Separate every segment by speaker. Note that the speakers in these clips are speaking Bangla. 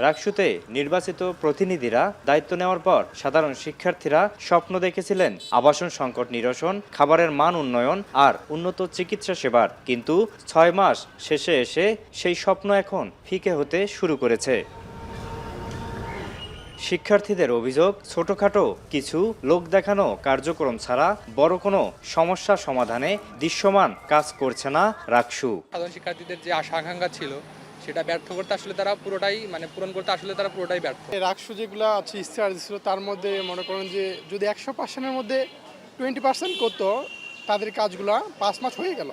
Speaker 1: রাকসুতে নির্বাচিত প্রতিনিধিরা দায়িত্ব নেওয়ার পর সাধারণ শিক্ষার্থীরা স্বপ্ন দেখেছিলেন আবাসন সংকট নিরসন, খাবারের মান উন্নয়ন আর উন্নত চিকিৎসা সেবার। কিন্তু ৬ মাস শেষে এসে সেই স্বপ্ন এখন ফিকে হতে শুরু করেছে। শিক্ষার্থীদের অভিযোগ, ছোটখাটো কিছু লোক দেখানো কার্যক্রম ছাড়া বড় কোনো সমস্যা সমাধানে দৃশ্যমান কাজ করছে না রাকসু।
Speaker 2: সাধারণ শিক্ষার্থীদের যে আশা আকাঙ্ক্ষা ছিল সেটা ব্যর্থ করতে আসলে তারা পুরোটাই পূরণ করতে আসলে তারা পুরোটাই ব্যর্থ।
Speaker 3: রাকসু যেগুলো আছে ইস্তেহার ছিল তার মধ্যে মনে করেন যে যদি ১০০%-এর মধ্যে 20% করতো তাদের কাজগুলো 5 মাস হয়ে গেল,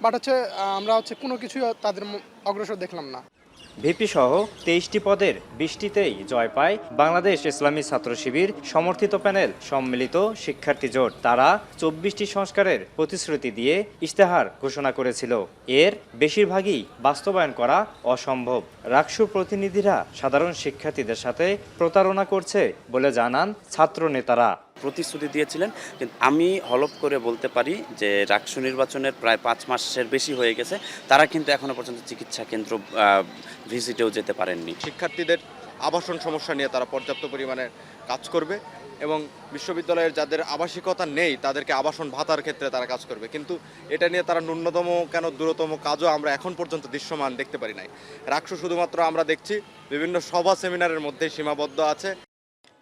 Speaker 3: বাট হচ্ছে আমরা কোনো কিছুই তাদের অগ্রসর দেখলাম না।
Speaker 1: ভিপি সহ ২৩টি পদের ২০টিতেই জয় পায় বাংলাদেশ ইসলামী ছাত্র শিবির সমর্থিত প্যানেল সম্মিলিত শিক্ষার্থী জোট। তারা ২৪টি সংস্কারের প্রতিশ্রুতি দিয়ে ইশতেহার ঘোষণা করেছিল। এর বেশিরভাগই বাস্তবায়ন করা অসম্ভব। রাকসুর প্রতিনিধিরা সাধারণ শিক্ষার্থীদের সাথে প্রতারণা করছে বলে জানান ছাত্র নেতারা।
Speaker 4: প্রতিশ্রুতি দিয়েছিলেন, কিন্তু আমি হলফ করে বলতে পারি যে রাকসু নির্বাচনের প্রায় ৫ মাসের বেশি হয়ে গেছে, তারা কিন্তু এখনো পর্যন্ত চিকিৎসা কেন্দ্র ভিজিটেও যেতে পারেননি।
Speaker 5: শিক্ষার্থীদের আবাসন সমস্যা নিয়ে তারা পর্যাপ্ত পরিমাণে কাজ করবে এবং বিশ্ববিদ্যালয়ের যাদের আবাসিকতা নেই তাদেরকে আবাসন ভাতার ক্ষেত্রে তারা কাজ করবে, কিন্তু এটা নিয়ে তারা ন্যূনতম কেন দূরতম কাজও আমরা এখন পর্যন্ত দৃশ্যমান দেখতে পারি নাই। রাকসু শুধুমাত্র আমরা দেখছি বিভিন্ন সভা সেমিনারের মধ্যে সীমাবদ্ধ আছে।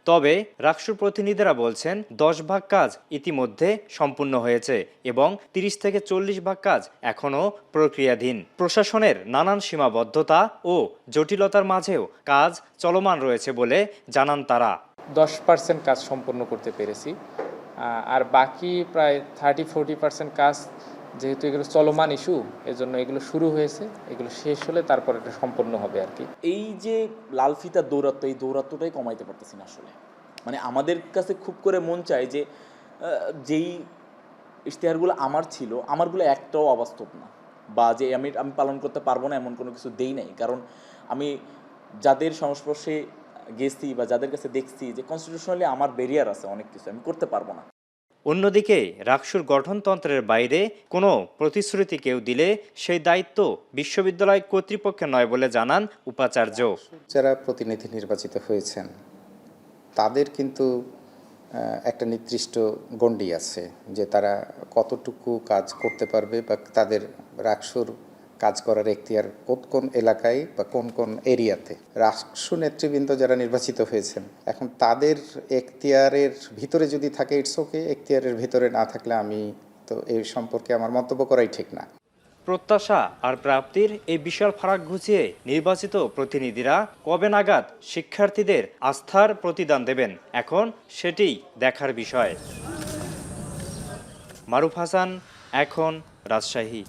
Speaker 1: তবে রাকসুর প্রতিনিধিরা বলছেন ১০ ভাগ কাজ ইতিমধ্যে সম্পূর্ণ হয়েছে এবং ৩০ থেকে ৪০ ভাগ কাজ এখনও প্রক্রিয়াধীন। প্রশাসনের নানান সীমাবদ্ধতা ও জটিলতার মাঝেও কাজ চলমান রয়েছে বলে জানান তারা।
Speaker 6: 10% কাজ সম্পন্ন করতে পেরেছি, আর বাকি প্রায় 30-40% কাজ যেহেতু এগুলো চলমান ইস্যু, এজন্য এগুলো শুরু হয়েছে, এগুলো শেষ হলে তারপর এটা সম্পন্ন হবে আর কি।
Speaker 7: এই যে লাল ফিতার দৌরাত্ম, এই দৌরাত্মটাই কমাইতে পারতেছি না আসলে। আমাদের কাছে খুব করে মন চায় যে যেই ইশতেহারগুলো আমার ছিল, আমারগুলো একটাও অবাস্তব না, বা যে আমি পালন করতে পারবো না এমন কোনো কিছু দেই নাই। কারণ আমি যাদের সংস্পর্শে গেছি বা যাদের কাছে দেখছি যে কনস্টিটিউশনালি আমার ব্যারিয়ার আছে, অনেক কিছু আমি করতে পারবো না।
Speaker 1: অন্যদিকে রাকসুর গঠনতন্ত্রের বাইরে কোনো প্রতিশ্রুতি কেউ দিলে সেই দায়িত্ব বিশ্ববিদ্যালয় কর্তৃপক্ষের নয় বলে জানান উপাচার্য।
Speaker 8: যারা প্রতিনিধি নির্বাচিত হয়েছেন তাদের কিন্তু একটা নির্দিষ্ট গণ্ডি আছে যে তারা কতটুকু কাজ করতে পারবে বা তাদের রাকসুর কাজ করার এখতিয়ার কোন এলাকায় বা কোন কোন এরিয়াতে। রাকসু নেতৃবৃন্দ যারা নির্বাচিত হয়েছেন এখন তাদের এখতিয়ারের ভিতরে যদি থাকে ইটস ওকে, এখতিয়ারের ভিতরে না থাকলে আমি তো এই সম্পর্কে আমার মন্তব্য করাই ঠিক না।
Speaker 1: প্রত্যাশা আর প্রাপ্তির এই বিশাল ফারাক ঘুচিয়ে নির্বাচিত প্রতিনিধিরা কবে নাগাদ শিক্ষার্থীদের আস্থার প্রতিদান দেবেন, এখন সেটিই দেখার বিষয়। মারুফ হাসান, এখন, রাজশাহী।